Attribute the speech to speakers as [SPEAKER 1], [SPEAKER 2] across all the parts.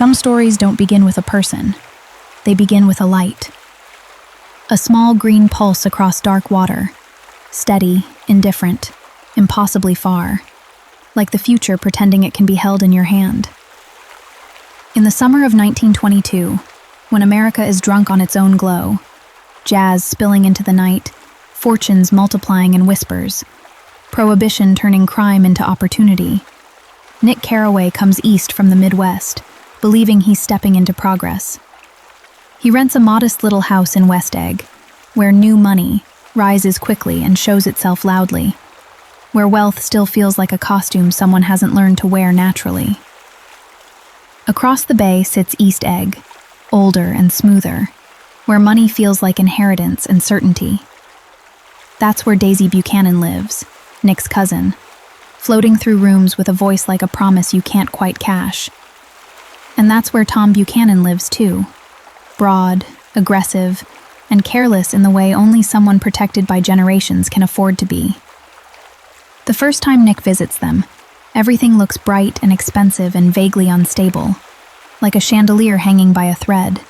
[SPEAKER 1] Some stories don't begin with a person. They begin with a light. A small green pulse across dark water. Steady, indifferent, impossibly far. Like the future pretending it can be held in your hand. In the summer of 1922, when America is drunk on its own glow, jazz spilling into the night, fortunes multiplying in whispers, prohibition turning crime into opportunity, Nick Carraway comes east from the Midwest, believing he's stepping into progress. He rents a modest little house in West Egg, where new money rises quickly and shows itself loudly, where wealth still feels like a costume someone hasn't learned to wear naturally. Across the bay sits East Egg, older and smoother, where money feels like inheritance and certainty. That's where Daisy Buchanan lives, Nick's cousin, floating through rooms with a voice like a promise you can't quite cash. And that's where Tom Buchanan lives too, broad, aggressive, and careless in the way only someone protected by generations can afford to be. The first time Nick visits them, everything looks bright and expensive and vaguely unstable, like a chandelier hanging by a thread.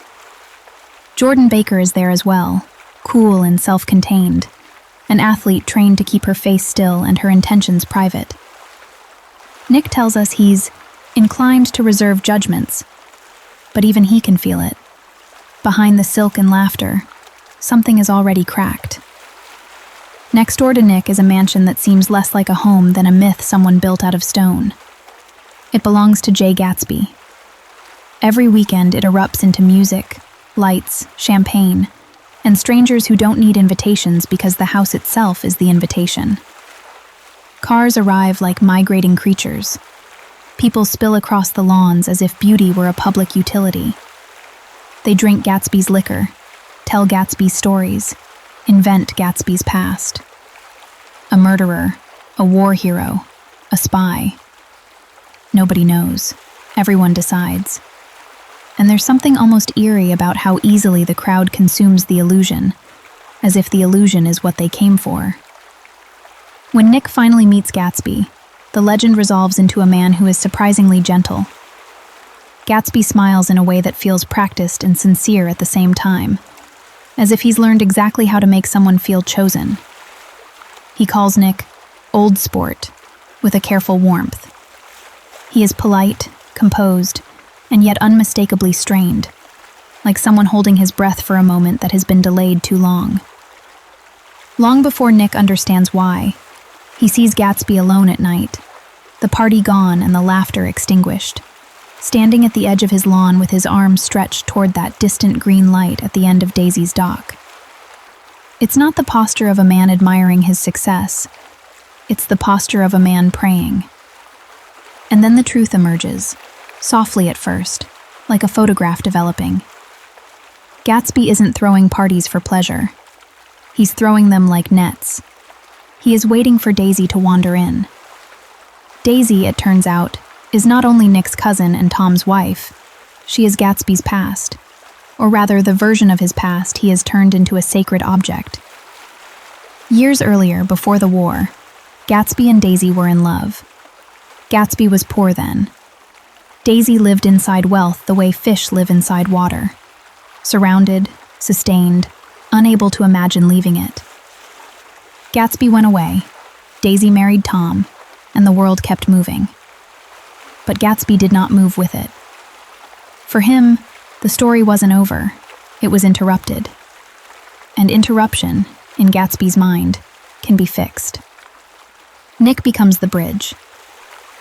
[SPEAKER 1] Jordan Baker is there as well, cool and self-contained, an athlete trained to keep her face still and her intentions private. Nick tells us he's inclined to reserve judgments, but even he can feel it. Behind the silk and laughter, something is already cracked. Next door to Nick is a mansion that seems less like a home than a myth someone built out of stone. It belongs to Great Gatsby. Every weekend it erupts into music, lights, champagne, and strangers who don't need invitations because the house itself is the invitation. Cars arrive like migrating creatures. People spill across the lawns as if beauty were a public utility. They drink Gatsby's liquor, tell Gatsby's stories, invent Gatsby's past. A murderer, a war hero, a spy. Nobody knows. Everyone decides. And there's something almost eerie about how easily the crowd consumes the illusion, as if the illusion is what they came for. When Nick finally meets Gatsby, the legend resolves into a man who is surprisingly gentle. Gatsby smiles in a way that feels practiced and sincere at the same time, as if he's learned exactly how to make someone feel chosen. He calls Nick old sport, with a careful warmth. He is polite, composed, and yet unmistakably strained, like someone holding his breath for a moment that has been delayed too long. Long before Nick understands why, he sees Gatsby alone at night, the party gone and the laughter extinguished, standing at the edge of his lawn with his arms stretched toward that distant green light at the end of Daisy's dock. It's not the posture of a man admiring his success. It's the posture of a man praying. And then the truth emerges, softly at first, like a photograph developing. Gatsby isn't throwing parties for pleasure. He's throwing them like nets. He is waiting for Daisy to wander in. Daisy, it turns out, is not only Nick's cousin and Tom's wife, she is Gatsby's past, or rather the version of his past he has turned into a sacred object. Years earlier, before the war, Gatsby and Daisy were in love. Gatsby was poor then. Daisy lived inside wealth the way fish live inside water, surrounded, sustained, unable to imagine leaving it. Gatsby went away, Daisy married Tom, and the world kept moving. But Gatsby did not move with it. For him, the story wasn't over, it was interrupted. And interruption, in Gatsby's mind, can be fixed. Nick becomes the bridge.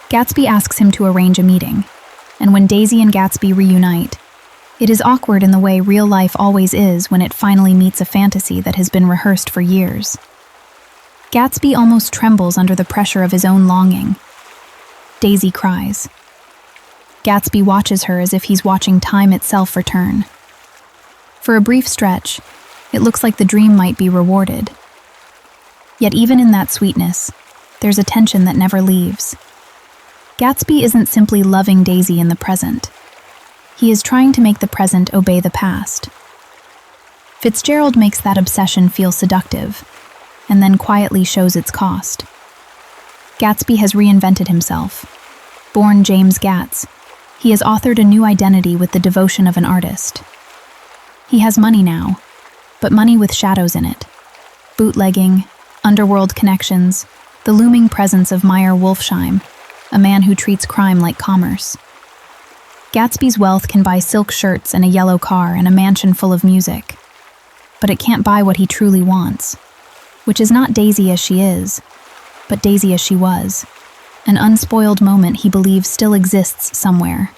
[SPEAKER 1] Gatsby asks him to arrange a meeting, and when Daisy and Gatsby reunite, it is awkward in the way real life always is when it finally meets a fantasy that has been rehearsed for years. Gatsby almost trembles under the pressure of his own longing. Daisy cries. Gatsby watches her as if he's watching time itself return. For a brief stretch, it looks like the dream might be rewarded. Yet even in that sweetness, there's a tension that never leaves. Gatsby isn't simply loving Daisy in the present. He is trying to make the present obey the past. Fitzgerald makes that obsession feel seductive, and then quietly shows its cost. Gatsby has reinvented himself, born James Gats, He has authored a new identity with the devotion of an artist. He has money now, but money with shadows in it. Bootlegging, underworld connections, the looming presence of Meyer Wolfsheim, a man who treats crime like commerce. Gatsby's wealth can buy silk shirts and a yellow car and a mansion full of music, but it can't buy what he truly wants, which is not Daisy as she is, but Daisy as she was, an unspoiled moment he believes still exists somewhere,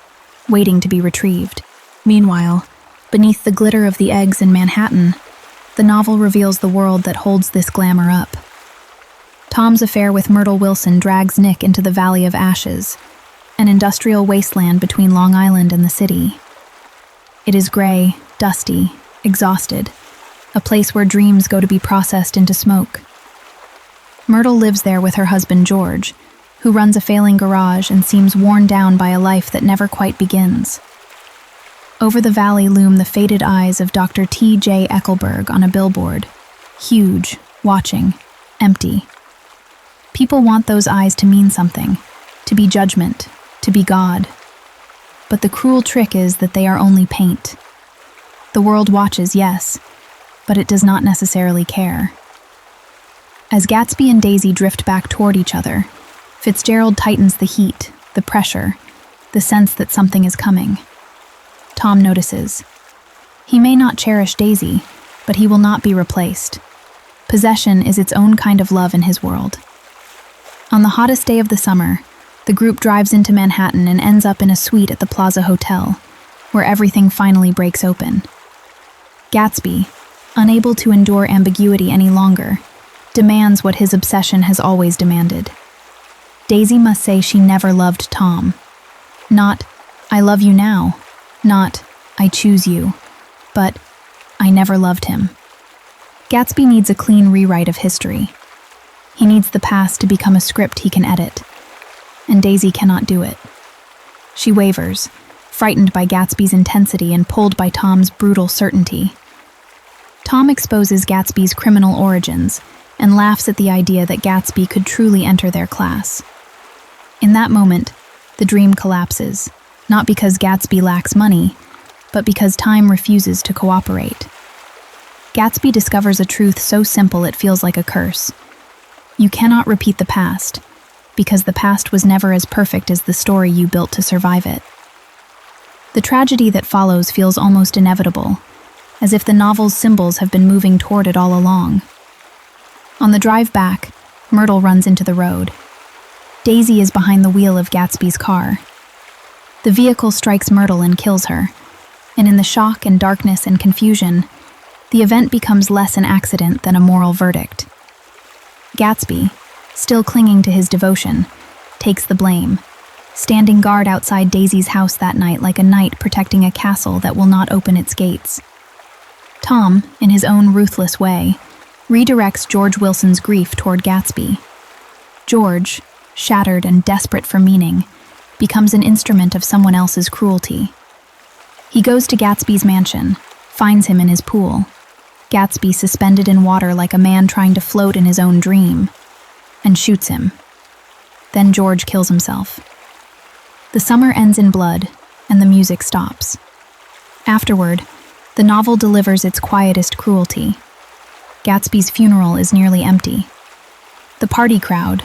[SPEAKER 1] waiting to be retrieved. Meanwhile, beneath the glitter of the eggs in Manhattan, the novel reveals the world that holds this glamour up. Tom's affair with Myrtle Wilson drags Nick into the Valley of Ashes, an industrial wasteland between Long Island and the city. It is gray, dusty, exhausted, a place where dreams go to be processed into smoke. Myrtle lives there with her husband George, who runs a failing garage and seems worn down by a life that never quite begins. Over the valley loom the faded eyes of Dr. T.J. Eckelberg on a billboard, huge, watching, empty. People want those eyes to mean something, to be judgment, to be God. But the cruel trick is that they are only paint. The world watches, yes, but it does not necessarily care. As Gatsby and Daisy drift back toward each other, Fitzgerald tightens the heat, the pressure, the sense that something is coming. Tom notices. He may not cherish Daisy, but he will not be replaced. Possession is its own kind of love in his world. On the hottest day of the summer, the group drives into Manhattan and ends up in a suite at the Plaza Hotel, where everything finally breaks open. Gatsby, unable to endure ambiguity any longer, demands what his obsession has always demanded. Daisy must say she never loved Tom. Not, "I love you now," not, "I choose you," but, "I never loved him." Gatsby needs a clean rewrite of history. He needs the past to become a script he can edit, and Daisy cannot do it. She wavers, frightened by Gatsby's intensity and pulled by Tom's brutal certainty. Tom exposes Gatsby's criminal origins and laughs at the idea that Gatsby could truly enter their class. In that moment, the dream collapses, not because Gatsby lacks money, but because time refuses to cooperate. Gatsby discovers a truth so simple it feels like a curse. You cannot repeat the past, because the past was never as perfect as the story you built to survive it. The tragedy that follows feels almost inevitable, as if the novel's symbols have been moving toward it all along. On the drive back, Myrtle runs into the road. Daisy is behind the wheel of Gatsby's car. The vehicle strikes Myrtle and kills her, and in the shock and darkness and confusion, the event becomes less an accident than a moral verdict. Gatsby, still clinging to his devotion, takes the blame, standing guard outside Daisy's house that night like a knight protecting a castle that will not open its gates. Tom, in his own ruthless way, redirects George Wilson's grief toward Gatsby. George, shattered and desperate for meaning, becomes an instrument of someone else's cruelty. He goes to Gatsby's mansion, finds him in his pool, Gatsby suspended in water like a man trying to float in his own dream, and shoots him. Then George kills himself. The summer ends in blood, and the music stops. Afterward, the novel delivers its quietest cruelty. Gatsby's funeral is nearly empty. The party crowd,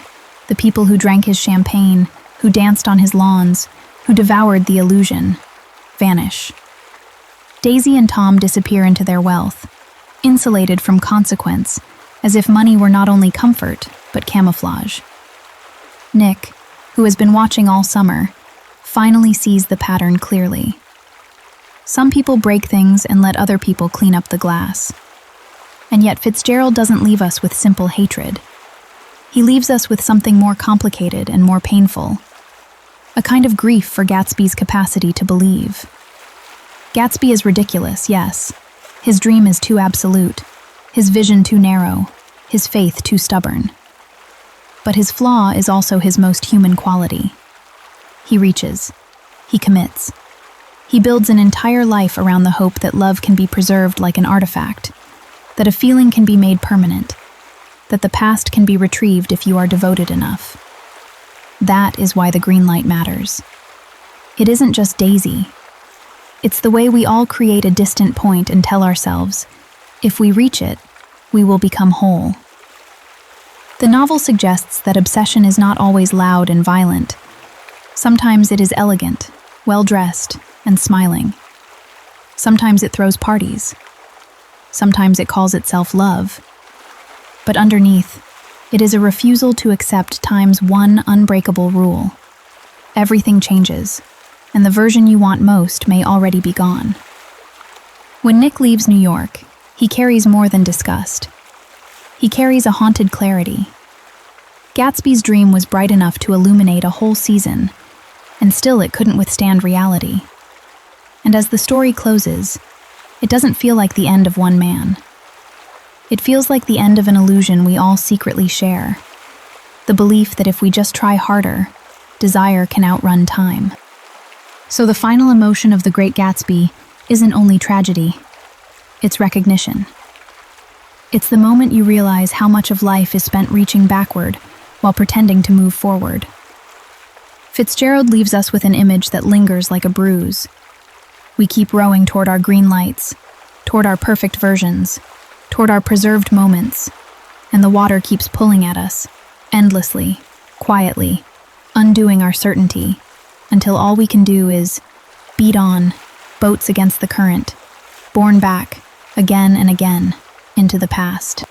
[SPEAKER 1] the people who drank his champagne, who danced on his lawns, who devoured the illusion, vanish. Daisy and Tom disappear into their wealth, insulated from consequence, as if money were not only comfort, but camouflage. Nick, who has been watching all summer, finally sees the pattern clearly. Some people break things and let other people clean up the glass. And yet Fitzgerald doesn't leave us with simple hatred. He leaves us with something more complicated and more painful. A kind of grief for Gatsby's capacity to believe. Gatsby is ridiculous, yes. His dream is too absolute, his vision too narrow, his faith too stubborn. But his flaw is also his most human quality. He reaches. He commits. He builds an entire life around the hope that love can be preserved like an artifact, that a feeling can be made permanent, that the past can be retrieved if you are devoted enough. That is why the green light matters. It isn't just Daisy. It's the way we all create a distant point and tell ourselves, if we reach it, we will become whole. The novel suggests that obsession is not always loud and violent. Sometimes it is elegant, well-dressed, and smiling. Sometimes it throws parties. Sometimes it calls itself love. But underneath, it is a refusal to accept time's one unbreakable rule. Everything changes, and the version you want most may already be gone. When Nick leaves New York, he carries more than disgust. He carries a haunted clarity. Gatsby's dream was bright enough to illuminate a whole season, and still it couldn't withstand reality. And as the story closes, it doesn't feel like the end of one man. It feels like the end of an illusion we all secretly share. The belief that if we just try harder, desire can outrun time. So the final emotion of The Great Gatsby isn't only tragedy, it's recognition. It's the moment you realize how much of life is spent reaching backward while pretending to move forward. Fitzgerald leaves us with an image that lingers like a bruise. We keep rowing toward our green lights, toward our perfect versions, toward our preserved moments, and the water keeps pulling at us, endlessly, quietly, undoing our certainty, until all we can do is beat on, boats against the current, borne back, again and again, into the past.